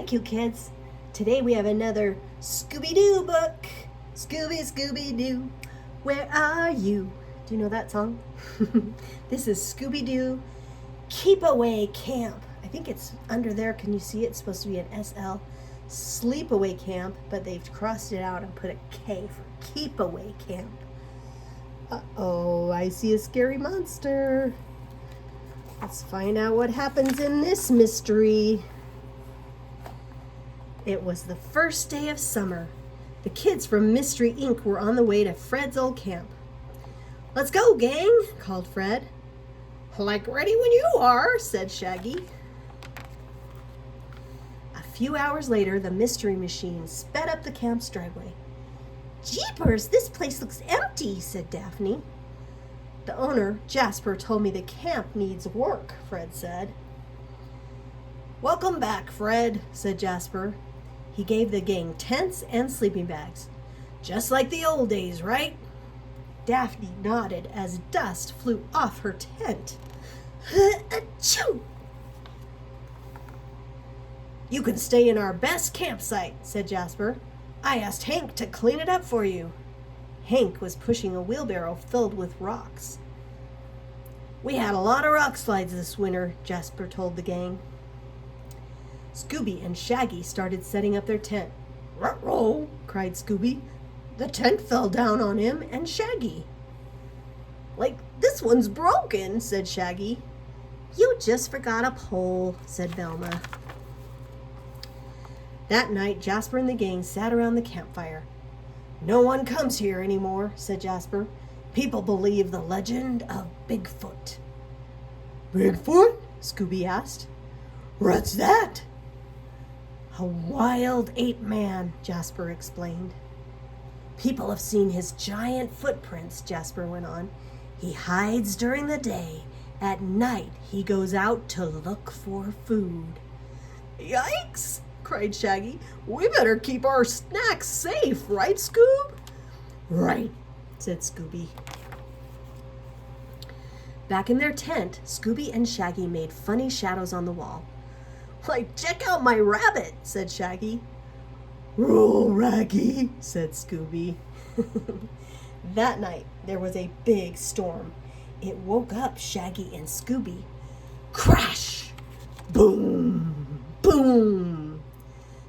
Thank you, kids. Today we have another Scooby Doo book. Scooby, Scooby Doo, where are you? Do you know that song? This is Scooby Doo Keep Away Camp. I think it's under there. Can you see it? It's supposed to be an SL. Sleepaway Camp, but they've crossed it out and put a K for Keep Away Camp. Uh-oh, I see a scary monster. Let's find out what happens in this mystery. It was the first day of summer. The kids from Mystery Inc. were on the way to Fred's old camp. "Let's go, gang," called Fred. "Like ready when you are," said Shaggy. A few hours later, the mystery machine sped up the camp's driveway. "Jeepers, this place looks empty," said Daphne. "The owner, Jasper, told me the camp needs work," Fred said. "Welcome back, Fred," said Jasper. He gave the gang tents and sleeping bags. "Just like the old days, right?" Daphne nodded as dust flew off her tent. Achoo! "You can stay in our best campsite," said Jasper. "I asked Hank to clean it up for you." Hank was pushing a wheelbarrow filled with rocks. "We had a lot of rock slides this winter," Jasper told the gang. Scooby and Shaggy started setting up their tent. "Ruh-roh!" cried Scooby. "The tent fell down on him and Shaggy." "Like, this one's broken," said Shaggy. "You just forgot a pole," said Velma. That night, Jasper and the gang sat around the campfire. "No one comes here anymore," said Jasper. "People believe the legend of Bigfoot." "Bigfoot?" Scooby asked. "What's that?" "A wild ape man," Jasper explained. "People have seen his giant footprints," Jasper went on. "He hides during the day. At night, he goes out to look for food." "Yikes!" cried Shaggy. "We better keep our snacks safe, right, Scoob?" "Right," said Scooby. Back in their tent, Scooby and Shaggy made funny shadows on the wall. "Like, check out my rabbit," said Shaggy. "Roll, Raggy," said Scooby. That night, there was a big storm. It woke up Shaggy and Scooby. Crash! Boom! Boom!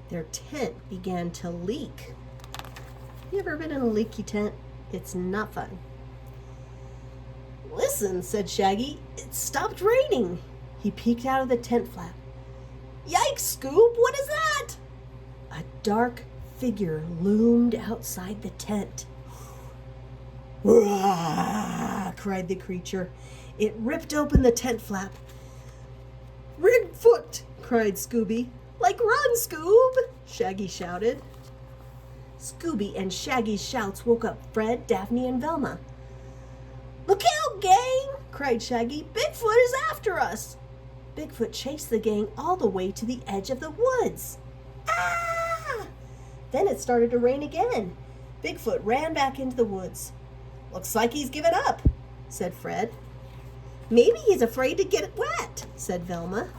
Their tent began to leak. You ever been in a leaky tent? It's not fun. "Listen," said Shaggy, "it stopped raining." He peeked out of the tent flap. "Yikes, Scoob, what is that?" A dark figure loomed outside the tent. "Rah!" cried the creature. It ripped open the tent flap. "Bigfoot!" cried Scooby. "Like, run, Scoob!" Shaggy shouted. Scooby and Shaggy's shouts woke up Fred, Daphne, and Velma. "Look out, gang!" cried Shaggy. "Bigfoot is after us!" Bigfoot chased the gang all the way to the edge of the woods. Ah! Then it started to rain again. Bigfoot ran back into the woods. "Looks like he's given up," said Fred. "Maybe he's afraid to get wet," said Velma.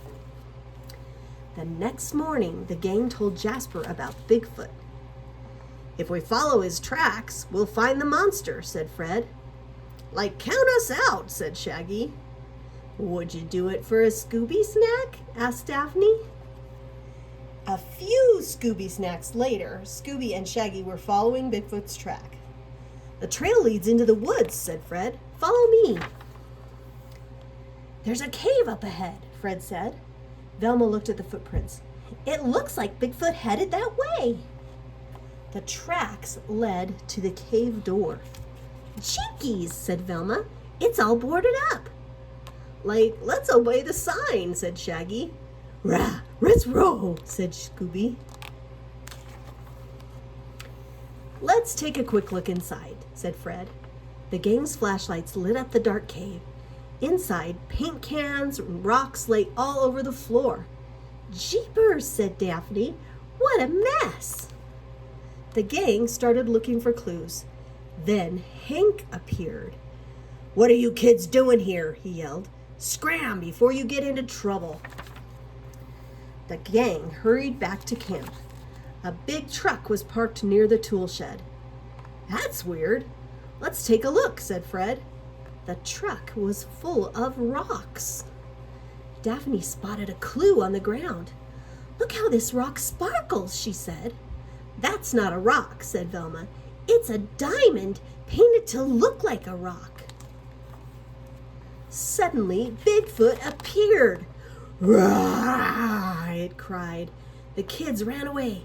The next morning, the gang told Jasper about Bigfoot. "If we follow his tracks, we'll find the monster," said Fred. "Like, count us out," said Shaggy. "Would you do it for a Scooby snack?" asked Daphne. A few Scooby snacks later, Scooby and Shaggy were following Bigfoot's track. "The trail leads into the woods," said Fred. "Follow me." "There's a cave up ahead," Fred said. Velma looked at the footprints. "It looks like Bigfoot headed that way." The tracks led to the cave door. "Jinkies," said Velma. "It's all boarded up." "Like, let's obey the sign," said Shaggy. "Rah, let's roll," said Scooby. "Let's take a quick look inside," said Fred. The gang's flashlights lit up the dark cave. Inside, paint cans and rocks lay all over the floor. "Jeepers," said Daphne. "What a mess." The gang started looking for clues. Then Hank appeared. "What are you kids doing here?" he yelled. "Scram before you get into trouble." The gang hurried back to camp. A big truck was parked near the tool shed. "That's weird. Let's take a look," said Fred. The truck was full of rocks. Daphne spotted a clue on the ground. "Look how this rock sparkles," she said. "That's not a rock," said Velma. "It's a diamond painted to look like a rock." Suddenly, Bigfoot appeared. "Roar!" it cried. The kids ran away.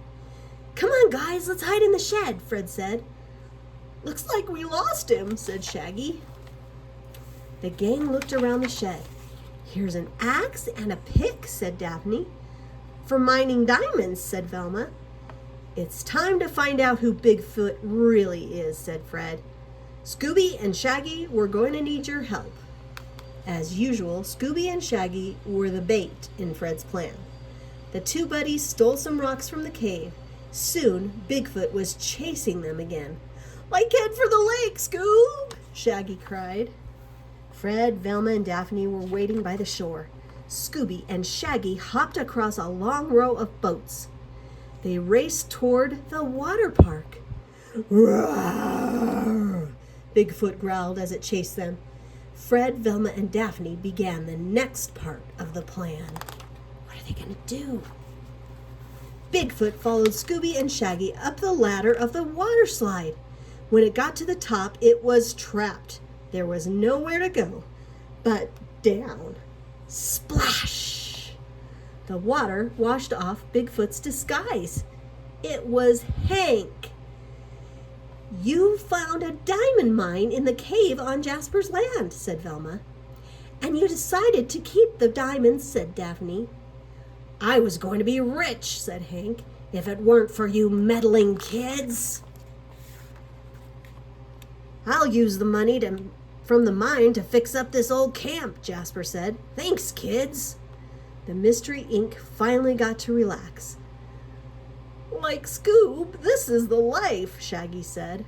"Come on, guys, let's hide in the shed," Fred said. "Looks like we lost him," said Shaggy. The gang looked around the shed. "Here's an axe and a pick," said Daphne. "For mining diamonds," said Velma. "It's time to find out who Bigfoot really is," said Fred. "Scooby and Shaggy, we're going to need your help." As usual, Scooby and Shaggy were the bait in Fred's plan. The two buddies stole some rocks from the cave. Soon, Bigfoot was chasing them again. "Like head for the lake, Scoob!" Shaggy cried. Fred, Velma, and Daphne were waiting by the shore. Scooby and Shaggy hopped across a long row of boats. They raced toward the water park. "Roar!" Bigfoot growled as it chased them. Fred, Velma, and Daphne began the next part of the plan. What are they going to do? Bigfoot followed Scooby and Shaggy up the ladder of the water slide. When it got to the top, it was trapped. There was nowhere to go but down. Splash! The water washed off Bigfoot's disguise. It was Hank. "You found a diamond mine in the cave on Jasper's land," said Velma. "And you decided to keep the diamonds," said Daphne. "I was going to be rich," said Hank, "if it weren't for you meddling kids." "I'll use the money from the mine to fix up this old camp," Jasper said. "Thanks, kids." The mystery ink finally got to relax. "Like Scoob, this is the life," Shaggy said.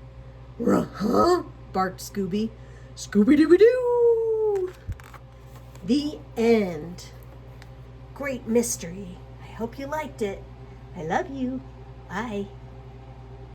"Huh?" barked Scooby. "Scooby-Dooby-Doo!" The end. Great mystery. I hope you liked it. I love you. Bye.